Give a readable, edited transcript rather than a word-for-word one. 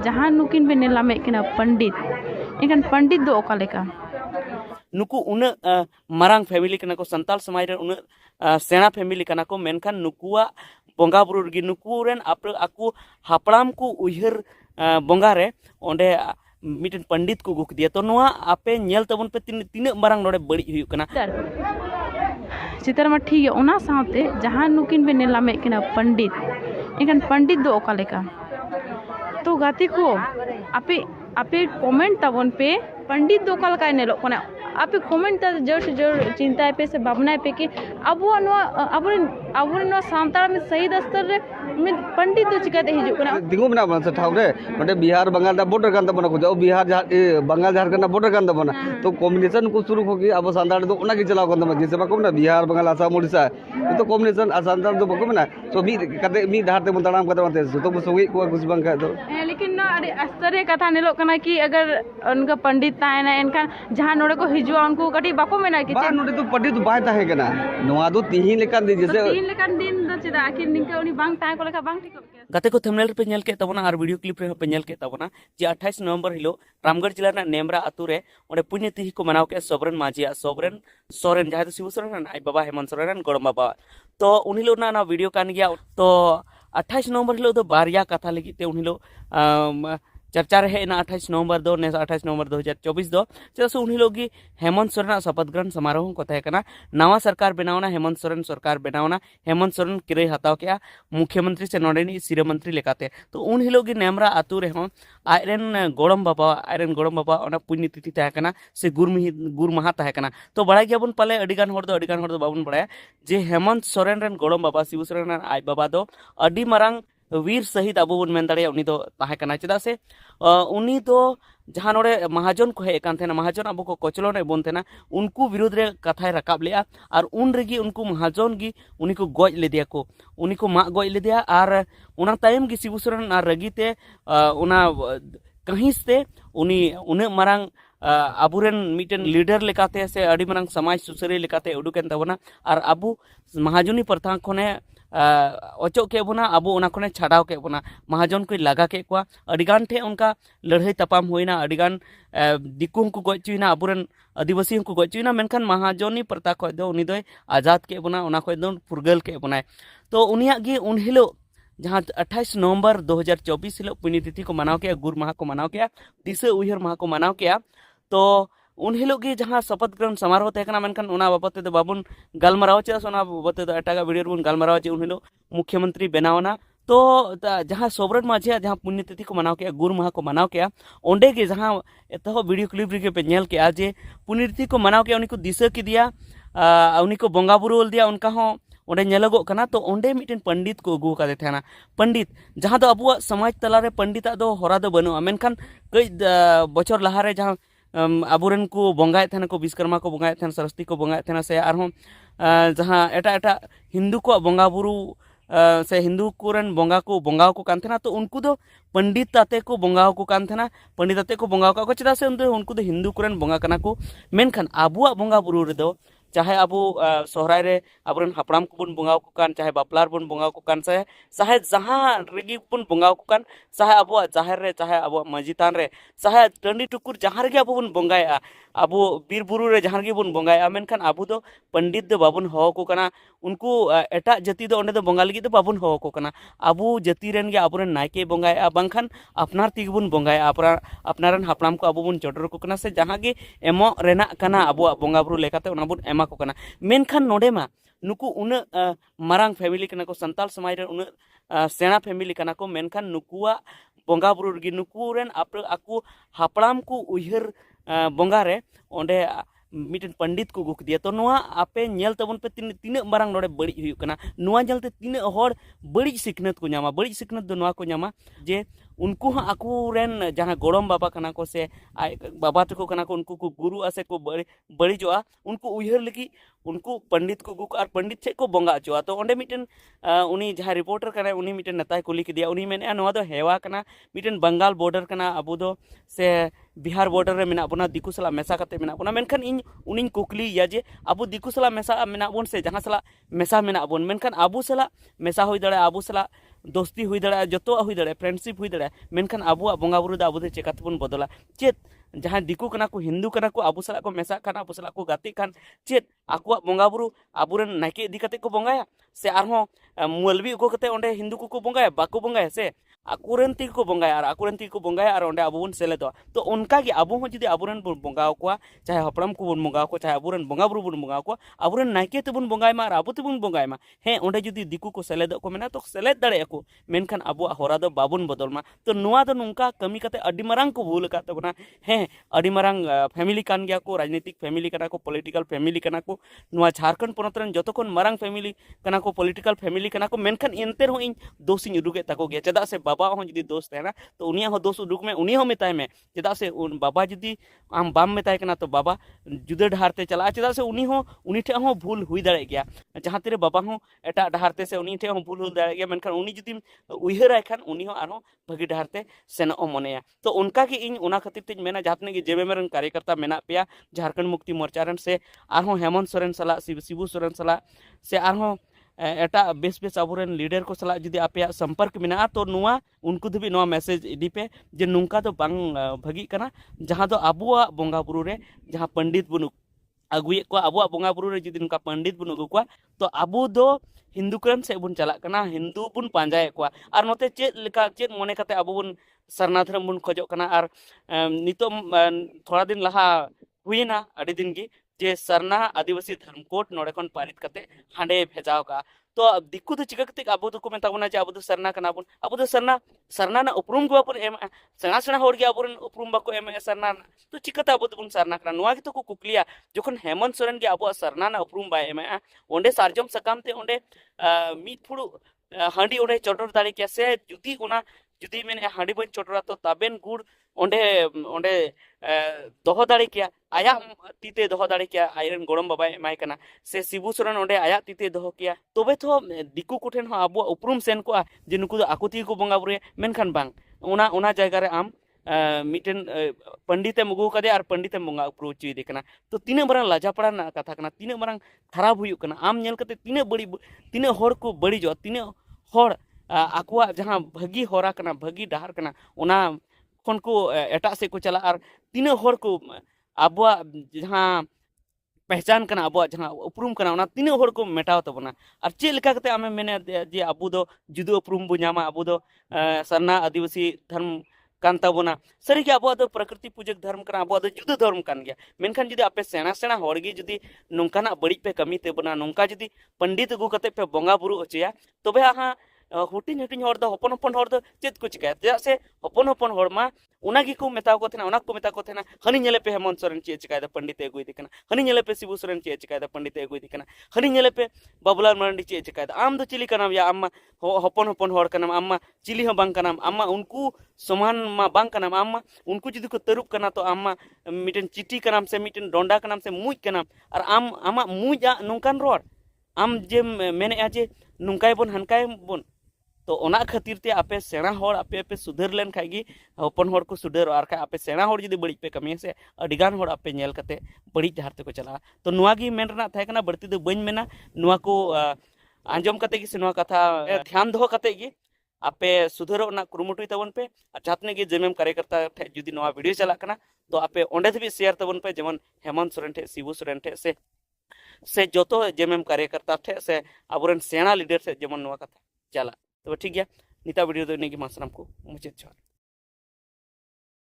जहाँ नुकिन पे नेलामे किना पंडित इनकान पंडित दो ओका लेका नुकु उन मारांग फैमिली कना को संताल समाज रे उन सेना फैमिली कना को मेनखान नुकुआ बोंगा बुरु रगी नुकु रेन आकु हापड़ाम को उयहर बोंगा रे ओंडे मिटन पंडित को गुक दिया तो नोआ आपे नेल तबन पे तीन मारांग नोडे बड़ी हुई कना चितर मा ठीक है ओना साथे जहाँ नुकिन पे नेलामे किना पंडित इनकान पंडित दो ओका लेका तो गाती को आपे आपे कमेंट तबन पे पंडित दो ओका लेका नेलो कोना आपे कमेंट ता जोर से जोर चिंता पे से भावना पे कि अबो नो सांतार में सही दस्तर रे में पंडित दो चिकाते हिजु कना दिगो बना बना ठाव रे मतलब बिहार बंगाल दा बॉर्डर कान तबना को बिहार बंगाल झारखंड दा बॉर्डर कान तबना तो कॉम्बिनेशन को शुरू होगी अब सांतार दो उना के चलाव कान तबना जैसे बाको ना बिहार बंगाल आसाम ओडिशा तो कॉम्बिनेशन सांतार दो बाको ना तो मी कते मी धार ते बन तड़ाम कते बनते तो सोगी को कुछ बंग का तो लेकिन ना अरे आश्चर्य कथा नेलो कना कि अगर उनका पंडित तायना एनखान जहां नोडे को हिजुआ उनको कटी बाको मेना कि बा नोडे तो पंडित बाय ताहे कना नोआ दो तीन लेकान दिन जैसे तीन लेकान दिन द चेदा आखिर निका उनी बांग ताय को लेका बांग ठीक गाते को थंबनेल पे नेल के तबना और वीडियो क्लिप रे पे नेल के तबना जे 28 नवंबर हिलो रामगढ़ जिला ना नेमरा अतु रे ओडे पुण्यतिथि को मनाव के सोबरन माजिया सोबरन सोरेन जहां शिव सोरेन आई बाबा हेमंत सोरेन गड़म बाबा तो उनहिलो ना वीडियो कान गया तो 28 नवंबर हिलो तो बारिया कथा लगी ते उनहिलो चर्चा रहे ना 28 नवंबर दो ने 28 नवंबर 2024 दो चेदा से उन्हीं लोग हेमंत सोरेन शपथ ग्रहण समारोह को तय करना नवा सरकार बनावना हेमंत सोरेन सरकार बनावना हेमंत सोरेन किरे हताव के मुख्यमंत्री से नोडेनी सिरे मंत्री लेकाते तो उन्हीं लोग नेमरा आतु रे हों आयरन गोड़म बाबा ओना पुण्यतिथि तय करना से गुर महा तय करना तो बड़ा गया बन पाले अडिगान होड़ दो बाबन बड़ा जे हेमंत सोरेन रेन गोड़म बाबा शिव सोरेन आई बाबा दो अडी मरांग वीर शहीद अब बन मेन दाड़े उनी दो ताहे कना चेदा से उनी दो जहाँ नोड़े महाजन को हेज कान थेना महाजन अब को कचलन बन थेना उनको विरोध रे कथाय रकाब लेआ और उन रेगी उनको महाजन गी उनी को गज लेदिया को उनी को माग गज लेदिया और उना तायम गी शिबू सोरेन और रगीते उना कहिसते उनी उन मारांग आबुरेन मिटन लीडर लेकाते से अड़ी मारांग समाज सुसरी लेकाते उडुकेन तबना और आबू महाजनी प्रथा खने अचो के बोना अब ओना खने छाड़ाव के बोना महाजन को लगा के को अडिगान ठे उनका लड़ाई तपाम होइना अडिगान दिकु को गचुइना अबुरन आदिवासी को गचुइना मेनखान महाजनी प्रथा खय दो उनी दो आजाद के बोना ओना खय दो फुरगल के बोना तो उनिया गी उन हिलो जहाँ 28 नवंबर 2024 हिलो पुण्यतिथि को मनाव के गुर माह को मनाव के दिशा उयहर माह को मनाव के तो उन हिलोग गे जहाँ शपथ ग्रहण समारोह तहकना मेनखान उना बाबते दो बाबुन गालमाराव चे उना बाबते दो एटागा वीडियो बन गालमाराव चे उन हिलो मुख्यमंत्री बनावना तो जहाँ सोबरन माझिया जहाँ पुण्यतिथि को मनाव के गुर माह को मनाव के ओंडे के जहाँ एतो वीडियो क्लिप रे पे नेल के जे पुण्यतिथि को मनाव के उनी को दिशा की दिया उनी को बोंगा बुरुल दिया उनका हो ओंडे नेलगो कना तो ओंडे मिटन पंडित को अगू कादे थेना पंडित जहाँ दो अबुआ समाज तलारे पंडिता दो होरा दो बनुआ मेनखान कई बछर लहारे जहाँ आबुरेन को बोंगाए थे को विश्वकर्मा को बोंगाए थे सरस्वती को बोंगाए थे से आरहों जहाँ एटा हिंदू को बोंगा बुरु से हिंदू कोरन बोंगा को बोंगाव को कान थे तो उनको दो पंडित आते को बोंगाव को कान थे पंडित आते को बोंगाव को चेदा से उनको दो हिंदू कोरन बोंगा कना को मेनखान आबुआ बोंगा बुरु रे दो चाहे अब सोहराय रे आबरन हापड़ाम को बन बोंगाव को कान चाहे बापलार बन बोंगाव को कान चाहे जहाँ रेगी बन बोंगाव को कान चाहे अब जाहिर रे चाहे अब मजितान रे चाहे टंडी टुकुर जहाँ रेगी अब बन बोंगाया अब बीर बुरु रे जहाँ रेगी बन बोंगाया मेनखान अब दो पंडित दो बाबन हो को कना उनको एटा जाति दो ओंडे दो बोंगा लगी दो बाबन हो को कना अब जाति रेन गे आबरन नायके बोंगाया बांखान अपनार तिग बन बोंगाया अपनारन हापड़ाम को अब बन चोटर को कना से जहाँ गे एमो रेना कना अब बोंगा बुरु लेकाते उना बन एमा को कना मेनखान नोडे मा नुकु उन मारांग फैमिली कना को संताल समाज रे उन सेना फैमिली कना को मेनखान नुकुआ बोंगा बुरु रगी नुकु रेन आकु हापड़ाम को उयहर बोंगा रे ओंडे मिटन पंडित को गुक दिया तो नोआ आपे नेल तबन पे तीन मारांग नोडे बड़ी हुई कना नोआ जलते तीन हर बड़ी सिखनत को नामा बड़ी सिखनत दो नोआ को नामा जे उनको हाँ आकु रेन जहाँ गोड़म बाबा कना को से बाबा तको कना को उनको को गुरु आसे को बड़ी जोआ उनको उयहर लगी उनको पंडित को गुक और पंडित से को बोंगा जोआ तो ओंडे मिटन उनी जहाँ रिपोर्टर कना उनी मिटन नताय कुली के दिया उनी मेने नोआ दो हेवा कना मिटन बंगाल बॉर्डर कना अबो दो से बिहार बॉर्डर रे मेना बोना दिकु सला मेसा कते मेना बोना मेनखान इन उनिन कुकली या जे अबो दिकु सला मेसा मेना बोन से जहाँ सला मेसा मेना बोन मेनखान अबो सला मेसा होई दड़े अबो सला दोस्ती हुई दाड़ा जो हुई दाड़ा फ्रेंडशिप हुई दाड़ा मेनखान अबुआ बोंगा बुरु दा अबु दो चेका तेबन बदला चेत जहाँ दिकु कना को हिंदू कना को अबु सला को मेसा खान अबु सला को गाते खान चेत आकुआ बोंगा बुरु अबुरन नाइके इदी कते को बोंगाया से आरहों मुलबी उको कते ओंडे हिंदू को बोंगाया बाको बोंगाया से आकुरन ती को बोंगाया और आकुरन ती को बोंगाया और ओंडे अबु बन सेलेदो तो उनका की अबु हो जुदी अबुरन बोंगा को चाहे हपड़म को बन बोंगा को चाहे अबुरन बोंगा बुरु बन बोंगा को अबुरन नाइके तेबन बोंगाय मा और अबु तेबन बोंगाय मा हे ओंडे जुदी दिकु को सेलेदो को मेना तो सेलेद दाड़े को मेनखान अबुआ होरा दो बाबुन बदल मा तो नुआ दो नुंका कमी कते अड्डी मरांग को भूल का तबना हे अड्डी मरांग फैमिली कान गया को राजनीतिक फैमिली कना को पॉलिटिकल फैमिली कना को नुआ झारखंड पोनत रन जतो कोन मरांग फैमिली कना को पॉलिटिकल फैमिली कना को मेनखान एनते रहो इन दोष इन उडुगे ताको गया चदा से बाबा हो जुदी दोष तहना तो उनिया हो दोष उडुक में उनी हो मेताय में चदा से उन बाबा जुदी आम बाम मेताय कना तो बाबा जुदे ढारते चला चदा से उनी ठे हो भूल हुई दाड़े गया जहां तेरे बाबा हो एटा ढारते से उनी ठे हो भूल हुई दाड़े गया मेनखान उनी जुदी उइहराय खान उनी हो आरो भगी ढारते सेनो मोनेया तो उनका की इन उना खातिर ते मेना जातने की जेबे मेरन कार्यकर्ता मेना पेया झारखंड मुक्ति मोर्चा रन से आरो हेमंत सोरेन सला शिबू सोरेन सला से आरो एटा बेस बेस अबुरेन लीडर को सला जुदी आपे संपर्क मेना तो नुआ उनको भी नुआ मैसेज इदी पे जे नुंका तो बांग भगी कना जहां दो अबुआ बोंगा बुरु रे जहां पंडित बुनु अगुए को अबुआ बोंगा बुरु रे जुदी नुका पंडित बुनु अगु को तो अबु दो हिंदू क्रम से बुन चला कना हिंदू बुन पांजाए को और नोते चेत लेका चेत मोने कते अबु बुन सरना धर्म बुन खोजो कना और नितो थोड़ा दिन लहा हुईना अड़ी दिन की जे सरना आदिवासी धर्म कोड नोड़े खन पारित कते हांडे भेजाव का तो दिक्कु तो चिका कते अबु तो को मेताबना जे अबु तो सरना कना बुन अबु तो सरना ना उपरुम को अपन एम सेना सेना होड़ गया अपन उपरुम बाको एम सरना तो चिकाते अबु तो बुन सरना कना नुआ की तो को कुकलिया जखन हेमंत सोरेन के अबु सरना ना उपरुम बाय एम ओंडे सारजम सकाम ते ओंडे मीत फुड़ु हांडी ओंडे चोटर दाड़ी के से जुदी ओना जुदी मेने हांडी बन चोटरा तो ताबेन गुड़ ओंडे ओंडे दोहो दाड़ी किया आया तीते दोहो दाड़ी किया आयरन गोड़म बाबा एमाय कना से शिबू सोरेन ओंडे आया तीते दोहो किया तबे तो दिकु कोठेन हो अबु उपरुम सेन को जे नुकु दो आकुती को बोंगा बुरे मेनखान बांग ओना जायगा रे आम मिटेन पंडिते मुगु कदे और पंडिते बोंगा उपरु चुई देखना तो तीने बरang लाजा पड़ा ना कथा कना तीने बरang खराब हुई कना आम नेल कते तीने बड़ी तीने होड़ को बड़ी जो तीने होड़ आकुआ जहां भगी होरा कना भगी डहार कना ओना खन को एटा से को चला और तीने होड़ को अबुआ जहां पहचान कना अबुआ जहां उपरुम कना ओना तीने होड़ को मेटाव तबना और चे लेका कते आमे मेने जे अबु दो जुदो उपरुम बु न्यामा अबु दो सरना आदिवासी धर्म कान तबना सरी के अबुआ दो प्रकृति पूजक धर्म कना अबुआ दो जुदो धर्म कान गया मेनखान जुदी आपे सेना सेना होड़गी जुदी नोंकाना बड़ी पे कमी तेबना नोंका जुदी पंडित गु कते पे बोंगा बुरु होचया तबे आहा हुटिन हुटिन होड़ दो हपन हपन होड़ दो चेत को चिकाय चेदा से हपन हपन होड़ मा उनागी को मेता को थेना उना को मेता को थेना हनी नेले पे हेमंत सोरेन चे चिकाय दा पंडित एगुई दिकना हनी नेले पे शिबू सोरेन चे चिकाय दा पंडित एगुई दिकना हनी नेले पे बाबुलाल मरंडी चे चिकाय दा आम दो चिली कनाम या अम्मा हपन हपन होड़ कनाम अम्मा चिली हो बांग कनाम अम्मा उनको समान मा बांग कनाम अम्मा उनको जुदी को तरुप कना तो अम्मा मिटन चिटी कनाम से मिटन डोंडा कनाम से मुज कनाम और आम अम्मा मुजा नोंकान रोड आम जे मेने आजे नुंकाय बन हनकाय बन तो ओना खातिर ते आपे सेना होड़ आपे सुधर लेन खागी हपन होड़ को सुधर और का आपे सेना होड़ जदी बड़ी पे कमी से अडिगान होड़ आपे नेल कते बड़ी जहार ते को चला तो नुआ गी मेन रना थाय कना बड़ती दो बइन मेना नुआ को आंजम कते की से नुआ कथा ध्यान दो कते की आपे सुधरो ना कुरुमुटुई तबन पे जातने की जेमेम कार्यकर्ता ठे जदी नुआ वीडियो चला कना तो आपे ओंडे धबी शेयर तबन पे जेमन हेमंत सोरेन ठे शिबू सोरेन ठे से जोतो जेमेम कार्यकर्ता ठे से अबुरेन सेना लीडर से जेमन नुआ कथा चला तो ठीक है नीता वीडियो तो नहीं कि मासराम को मुझे